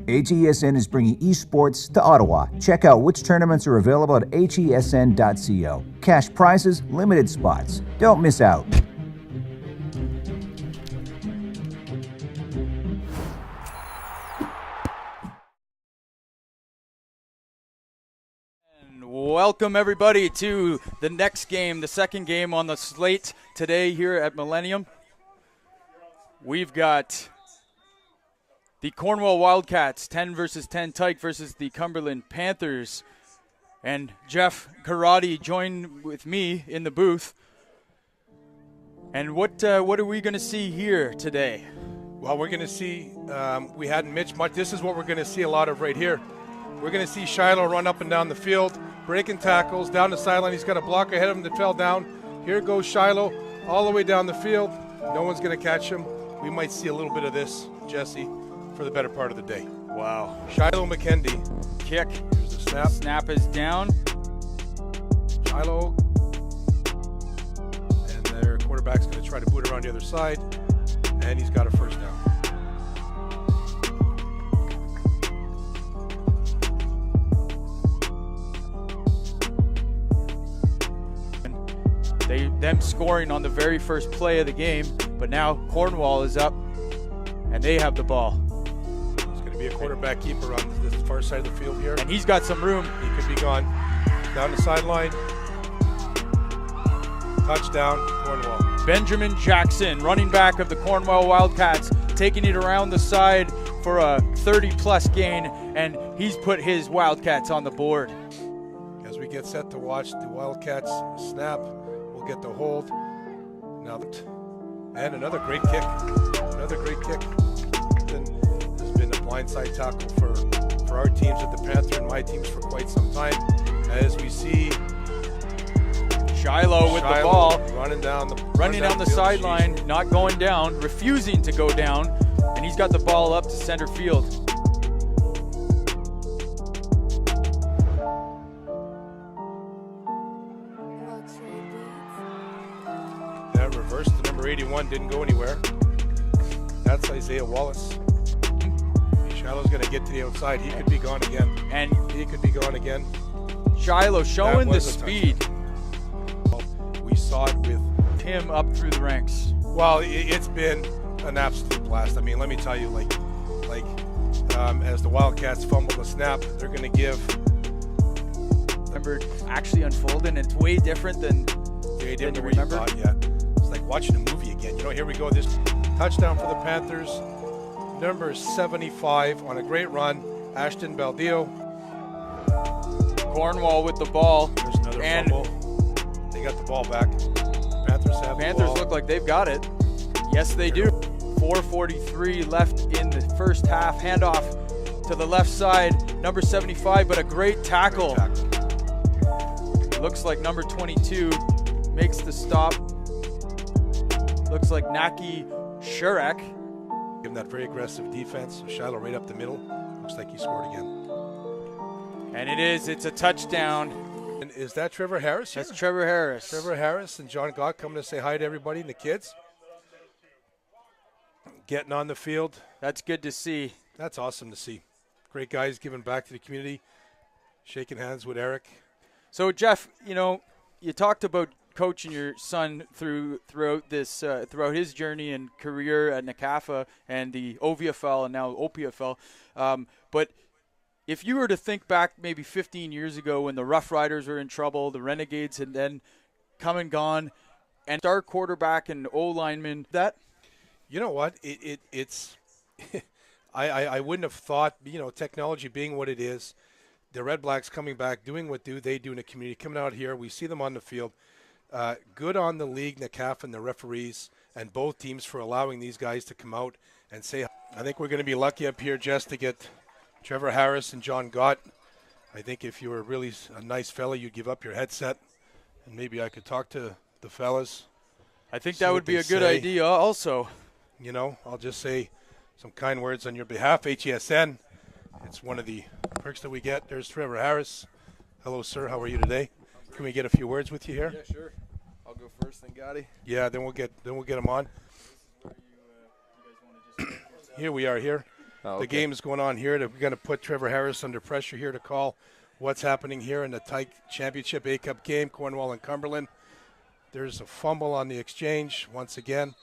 HESN is bringing esports to Ottawa. Check out which tournaments are available at hesn.co. Cash prizes, limited spots. Don't miss out. Welcome everybody to the next game, the second game on the slate today here at Millennium. We've got the Cornwall Wildcats, 10 versus 10, Tyke versus the Cumberland Panthers. And Jeff Karate joined with me in the booth. And what are we going to see here today? Well, we're going to see, we hadn't mentioned much. This is what we're going to see a lot of right here. We're going to see Shiloh run up and down the field, breaking tackles, down the sideline. He's got a block ahead of him that fell down. Here goes Shiloh all the way down the field. No one's going to catch him. We might see a little bit of this, Jesse, for the better part of the day. Wow. Shiloh McKendy. Kick. Here's the snap. Snap is down. Shiloh. And their quarterback's going to try to boot around the other side. And he's got a first down. Them scoring on the very first play of the game, but now Cornwall is up and they have the ball. It's going to be a quarterback keeper on the far side of the field here. And he's got some room. He could be gone. Down the sideline. Touchdown, Cornwall. Benjamin Jackson, running back of the Cornwall Wildcats, taking it around the side for a 30-plus gain, and he's put his Wildcats on the board. As we get set to watch the Wildcats snap, get the hold. Now and another great kick. Another great kick. There's been a blindside tackle for our teams at the Panther and my teams for quite some time. As we see Shiloh with the ball running down the sideline, not going down, refusing to go down, and he's got the ball up to center field. Reverse to number 81 didn't go anywhere. That's Isaiah Wallace. Shiloh's going to get to the outside. He could be gone again. And he could be gone again. Shiloh showing the speed. We saw it with him up through the ranks. Well, it's been an absolute blast. I mean, let me tell you, as the Wildcats fumble the snap, they're going to give. Remember, actually unfolding, it's way different than we remember. It's like watching a movie again. Here we go. This touchdown for the Panthers. Number 75 on a great run. Ashton Baldeo. Cornwall with the ball. There's another fumble. They got the ball back. Panthers look like they've got it. Yes, they do. 4:43 left in the first half. Handoff to the left side. Number 75, but a great tackle. Looks like number 22 makes the stop. Looks like Naki Shurek. Give him that very aggressive defense. So Shiloh right up the middle. Looks like he scored again. And it's a touchdown. And is that Trevor Harris here? That's Trevor Harris. Trevor Harris and John Gott coming to say hi to everybody and the kids. Getting on the field. That's good to see. That's awesome to see. Great guys giving back to the community. Shaking hands with Eric. So, Jeff, you talked about coaching your son throughout his journey and career at NACAFA and the OVFL and now OPFL. But if you were to think back maybe 15 years ago when the Rough Riders were in trouble, the Renegades had then come and gone, and star quarterback and O-lineman, that? You know what? It's I wouldn't have thought, technology being what it is, the Redblacks coming back, doing what they do in the community, coming out here. We see them on the field. Good on the league, NACAF, and the referees, and both teams for allowing these guys to come out and say, I think we're going to be lucky up here just to get Trevor Harris and John Gott. I think if you were really a nice fella, you'd give up your headset, and maybe I could talk to the fellas. I think that would be a good idea also. I'll just say some kind words on your behalf, HESN. It's one of the perks that we get. There's Trevor Harris. Hello, sir. How are you today? Can we get a few words with you here? Yeah, sure. I'll go first, then Gotti. Yeah, then we'll get him on. Here we are here. The game is going on here. We're going to put Trevor Harris under pressure here to call what's happening here in the Tyke Championship A-Cup game, Cornwall and Cumberland. There's a fumble on the exchange once again.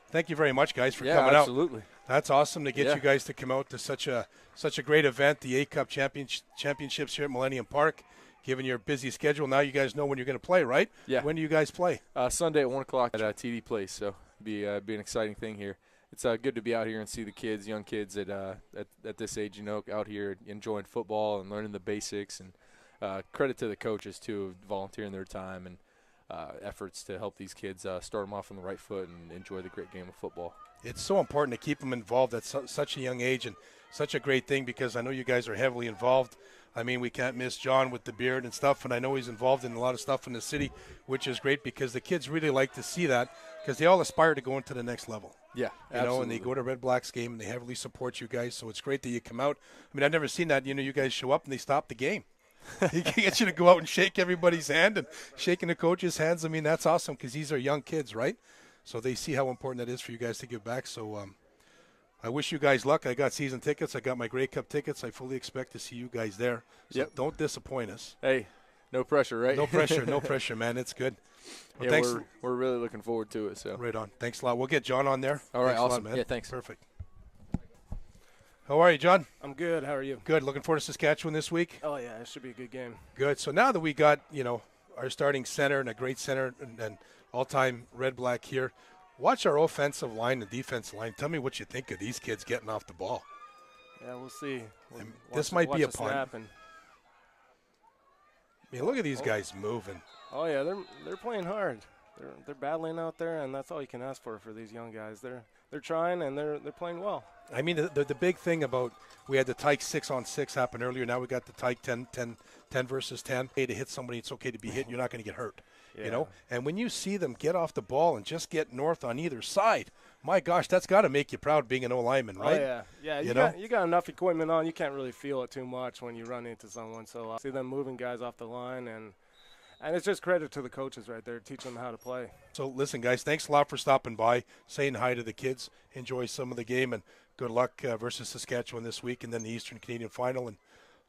Thank you very much, guys, for coming out. Absolutely. That's awesome to get you guys to come out to such a great event, the A-Cup Championships here at Millennium Park. Given your busy schedule, now you guys know when you're going to play, right? Yeah. When do you guys play? Sunday at 1 o'clock at TD Place, so it'll be an exciting thing here. It's good to be out here and see the kids, young kids at this age, out here enjoying football and learning the basics. And credit to the coaches, too, volunteering their time and efforts to help these kids start them off on the right foot and enjoy the great game of football. It's so important to keep them involved at such a young age, and such a great thing because I know you guys are heavily involved. I mean, we can't miss John with the beard and stuff, and I know he's involved in a lot of stuff in the city, which is great because the kids really like to see that because they all aspire to go into the next level. Yeah, absolutely. And they go to Redblacks game and they heavily support you guys, so it's great that you come out. I mean, I've never seen that. You guys show up and they stop the game. He gets you to go out and shake everybody's hand and shaking the coach's hands. I mean, that's awesome because these are young kids, right? So they see how important that is for you guys to give back. So I wish you guys luck. I got season tickets. I got my Grey Cup tickets. I fully expect to see you guys there. So don't disappoint us. Hey, no pressure, right? No pressure, man. It's good. Well, thanks. We're really looking forward to it. So right on. Thanks a lot. We'll get John on there. All right, thanks awesome. A lot, man. Yeah, thanks. Perfect. How are you, John? I'm good. How are you? Good. Looking forward to Saskatchewan this week? Oh, yeah. It should be a good game. Good. So now that we got, our starting center and a great center and all-time Red Black here, watch our offensive line and defensive line. Tell me what you think of these kids getting off the ball. Yeah, we'll see. This might be a punt. I mean, look at these guys moving. Oh, yeah. They're playing hard. They're battling out there, and that's all you can ask for these young guys. They're trying, and they're playing well. I mean, the big thing about we had the Tyke 6-on-6 happen earlier. Now we got the Tyke 10 versus 10. Hey, to hit somebody, it's okay to be hit. You're not going to get hurt, And when you see them get off the ball and just get north on either side, my gosh, that's got to make you proud being an O-lineman, right? Oh, yeah. Yeah, you got enough equipment on. You can't really feel it too much when you run into someone. So I see them moving guys off the line, and it's just credit to the coaches right there, teaching them how to play. So, listen, guys, thanks a lot for stopping by, saying hi to the kids. Enjoy some of the game, and good luck versus Saskatchewan this week and then the Eastern Canadian Final. And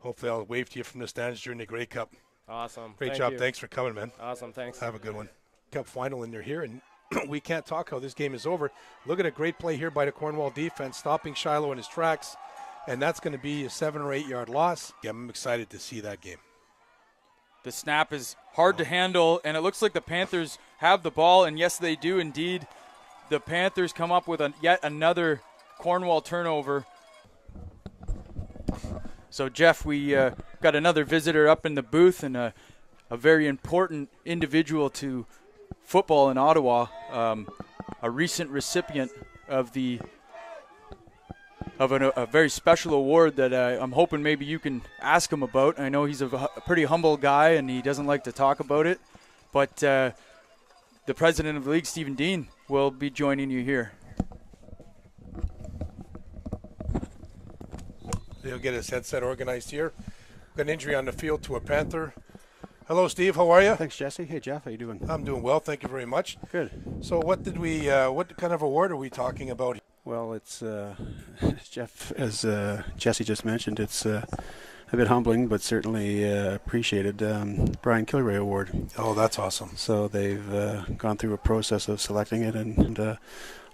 hopefully I'll wave to you from the stands during the Grey Cup. Awesome. Great job. Thanks for coming, man. Awesome. Thanks. Have a good one. Cup final, and they're here, and we can't talk how this game is over. Look at a great play here by the Cornwall defense, stopping Shiloh in his tracks, and that's going to be a 7 or 8 yard loss. Yeah, I'm excited to see that game. The snap is hard to handle, and it looks like the Panthers have the ball, and yes, they do indeed. The Panthers come up with yet another Cornwall turnover. So, Jeff, we got another visitor up in the booth, and a very important individual to football in Ottawa, a recent recipient of a very special award that I'm hoping maybe you can ask him about. I know he's a pretty humble guy and he doesn't like to talk about it, but the president of the league, Stephen Dean, will be joining you here. He'll get his headset organized here. Got an injury on the field to a Panther. Hello, Steve. How are you? Thanks, Jesse. Hey, Jeff. How you doing? I'm doing well. Thank you very much. Good. So what kind of award are we talking about? Well, it's, Jeff, as Jesse just mentioned, it's a bit humbling, but certainly appreciated. Brian Kilray Award. Oh, that's awesome. So they've gone through a process of selecting it, and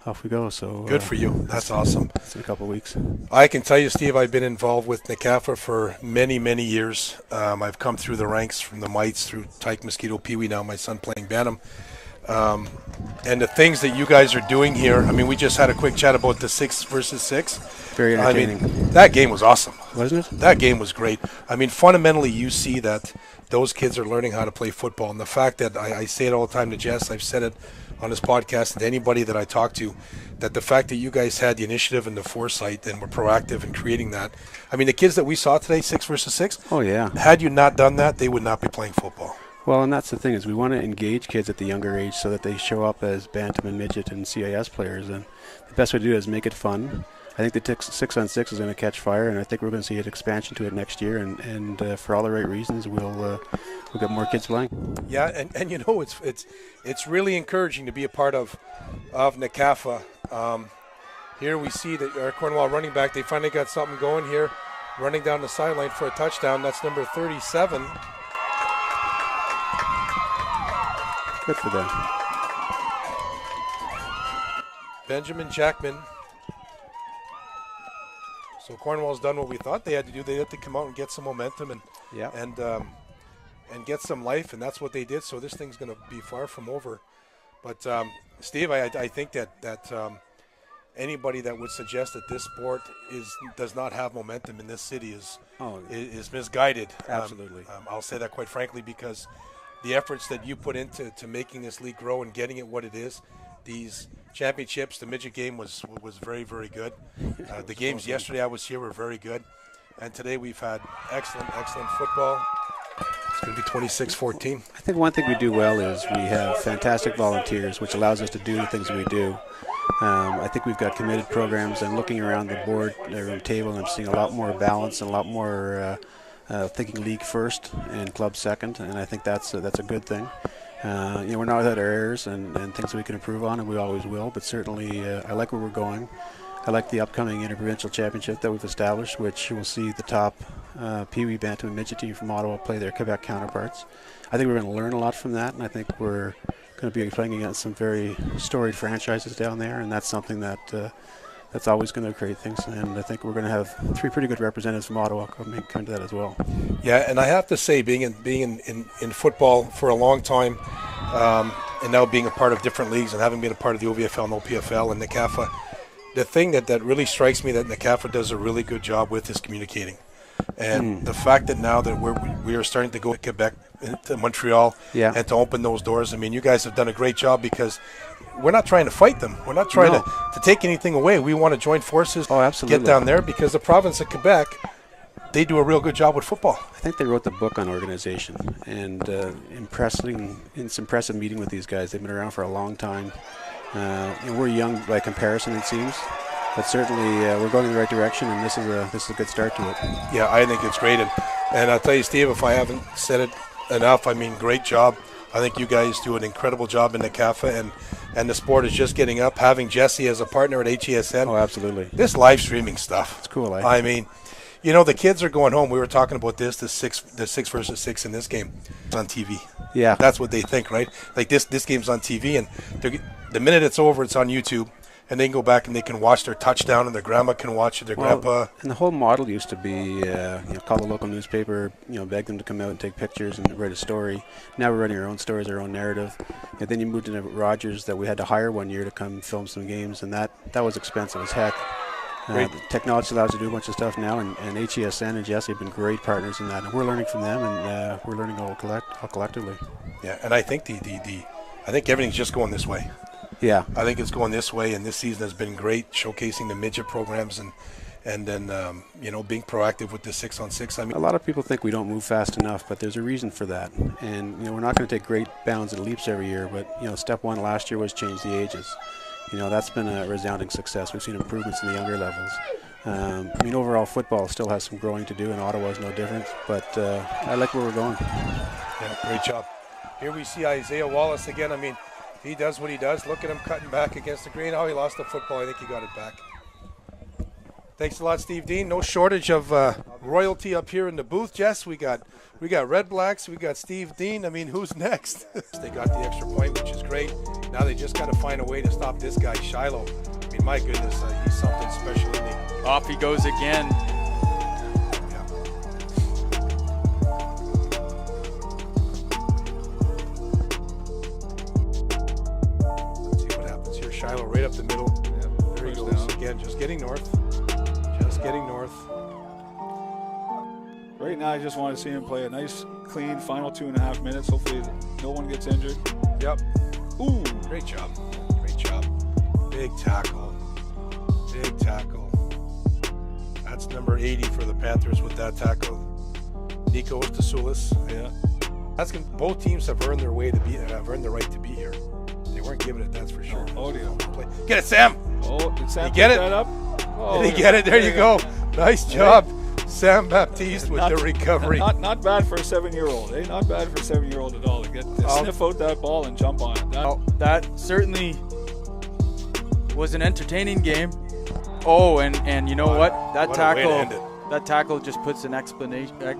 off we go. So good for you. That's awesome. It's in a couple of weeks. I can tell you, Steve, I've been involved with NCAFA for many, many years. I've come through the ranks from the Mites through Tyke, Mosquito, Pee Wee, now my son playing Bantam. And the things that you guys are doing here, I mean, we just had a quick chat about the 6 versus 6. Very entertaining. I mean, that game was awesome. Wasn't it? That game was great. I mean, fundamentally, you see that those kids are learning how to play football. And the fact that I say it all the time to Jess, I've said it on this podcast and to anybody that I talk to, that the fact that you guys had the initiative and the foresight and were proactive in creating that. I mean, the kids that we saw today, 6 versus 6. Oh, yeah. Had you not done that, they would not be playing football. Well, and that's the thing is we want to engage kids at the younger age so that they show up as Bantam and Midget and CIS players. And the best way to do it is make it fun. I think the 6-on-6 is going to catch fire, and I think we're going to see an expansion to it next year. And for all the right reasons, we'll get more kids playing. Yeah, and you know it's really encouraging to be a part of NCAFA. Here we see that our Cornwall running back, they finally got something going here, running down the sideline for a touchdown. That's number 37. Good for them. Benjamin Jackman. So Cornwall's done what we thought they had to do. They had to come out and get some momentum and get some life, and that's what they did. So this thing's going to be far from over. But Steve, I think that anybody that would suggest that this sport does not have momentum in this city is misguided. Absolutely. I'll say that quite frankly, because the efforts that you put into making this league grow and getting it what it is, these championships, the midget game was very, very good. The games yesterday I was here were very good. And today we've had excellent football. It's going to be 26-14. I think one thing we do well is we have fantastic volunteers, which allows us to do the things we do. I think we've got committed programs, and looking around the board, the table, I'm seeing a lot more balance and a lot more thinking league first and club second, and I think that's a good thing. We're not without our errors and things that we can improve on, and we always will, but certainly I like where we're going. I like the upcoming interprovincial championship that we've established, which will see the top Pee Wee Bantam and midget team from Ottawa play their Quebec counterparts. I think we're going to learn a lot from that, and I think we're going to be playing against some very storied franchises down there, and that's something that's always going to create things. And I think we're going to have 3 pretty good representatives from Ottawa come to that as well. Yeah, and I have to say, being in football for a long time, and now being a part of different leagues and having been a part of the OVFL and OPFL and NCAFA, the thing that really strikes me that NCAFA does a really good job with is communicating. And the fact that now that we are starting to go to Quebec, to Montreal, and to open those doors, I mean, you guys have done a great job, because we're not trying to fight them. We're not trying to take anything away. We want to join forces, get down there, because the province of Quebec, they do a real good job with football. I think they wrote the book on organization, and it's impressive meeting with these guys. They've been around for a long time. We're young by comparison, it seems, but certainly we're going in the right direction, and this is a good start to it. Yeah, I think it's great, and I'll tell you, Steve, if I haven't said it enough, I mean, great job. I think you guys do an incredible job in the CAFA, and the sport is just getting up. Having Jesse as a partner at HESN. Oh, absolutely. This live streaming stuff. It's cool, eh? I mean, the kids are going home. We were talking about the 6 versus 6 in this game. It's on TV. Yeah. That's what they think, right? Like this game's on TV, and the minute it's over, it's on YouTube. And they can go back and they can watch their touchdown, and their grandma can watch it, their grandpa. And the whole model used to be, call the local newspaper, beg them to come out and take pictures and write a story. Now we're writing our own stories, our own narrative. And then you moved into Rogers, that we had to hire one year to come film some games, and that was expensive as heck. The technology allows you to do a bunch of stuff now, and HESN and Jesse have been great partners in that, and we're learning from them, and we're learning all collectively. Yeah, and I think I think everything's just going this way. Yeah, I think it's going this way, and this season has been great, showcasing the midget programs and then being proactive with the 6-on-6. I mean, a lot of people think we don't move fast enough, but there's a reason for that. And we're not going to take great bounds and leaps every year, but step one last year was change the ages. That's been a resounding success. We've seen improvements in the younger levels. Overall football still has some growing to do, and Ottawa is no different. But I like where we're going. Yeah, great job. Here we see Isaiah Wallace again. I mean, he does what he does. Look at him cutting back against the green. Oh, he lost the football. I think he got it back. Thanks a lot, Steve Dean. No shortage of royalty up here in the booth, Jess. We got Redblacks. We got Steve Dean. I mean, who's next? They got the extra point, which is great. Now they just got to find a way to stop this guy, Shiloh. I mean, my goodness, he's something special, isn't he? Off he goes again. Shiloh right up the middle. Yeah, there he goes down. Again, just getting north. Right now, I just want to see him play a nice, clean final 2.5 minutes. Hopefully, no one gets injured. Yep. Ooh, great job. Big tackle. That's number 80 for the Panthers with that tackle. Nico Stasulis. Yeah. Both teams have earned their right to be here. They weren't given it, that's for sure. Oh, dear. Get it, Sam. Oh, did Sam get it? That up? Oh, did he get it? There you go. Nice job. Sam Baptiste with the recovery. Not bad for a 7-year-old. Not bad for a 7-year-old at all to sniff out that ball and jump on it. That certainly was an entertaining game. Oh, and you know what? That what a way to end it. tackle just puts an exclamation mark.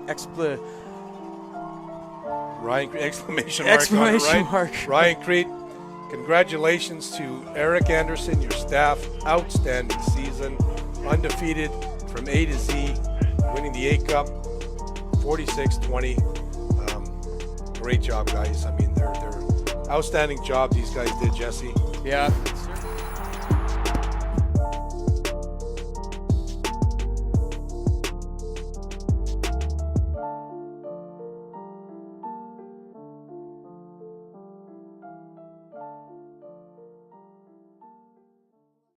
Ryan Creed, congratulations to Eric Anderson, your staff. Outstanding season. Undefeated from A to Z, winning the A Cup, 46-20. Great job, guys. I mean, they're outstanding job these guys did, Jesse. Yeah,